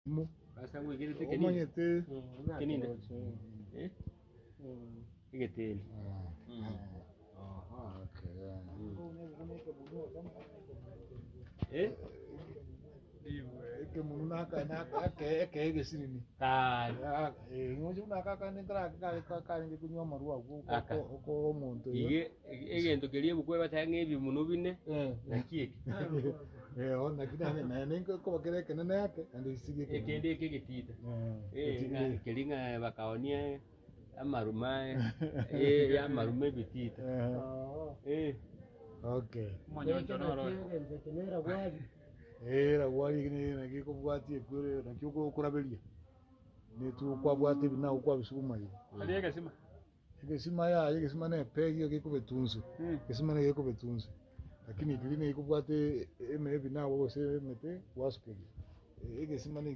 Mu. Basta ngwegere teke ni. Omanyete. Kininde. Igeteli. Aha. Okay. Eke munaka ekegusii nini. Ngoje unaka ni kunywa marua uko muntu. Egento kelie bukwe batange ebi muno bine nakieke. Ona kidane nengo ko bakere kenene yake andi sige ekende ekegitita. Kelinga bakaonia amarumae ya marume bitita. Okay. Manyonjo noro. Era wali ni ngiko bwatie kure na kyuko kurabelia. Ni tu kwa bwate bina ukwa bisuma hiyo. Aliega sima. Yegesima ne pegi ngiko betunzu. Yegesima ne ngiko betunzu. Lakini kiline ngiko bwate eme bina wose mete waspegi. Yegesima ne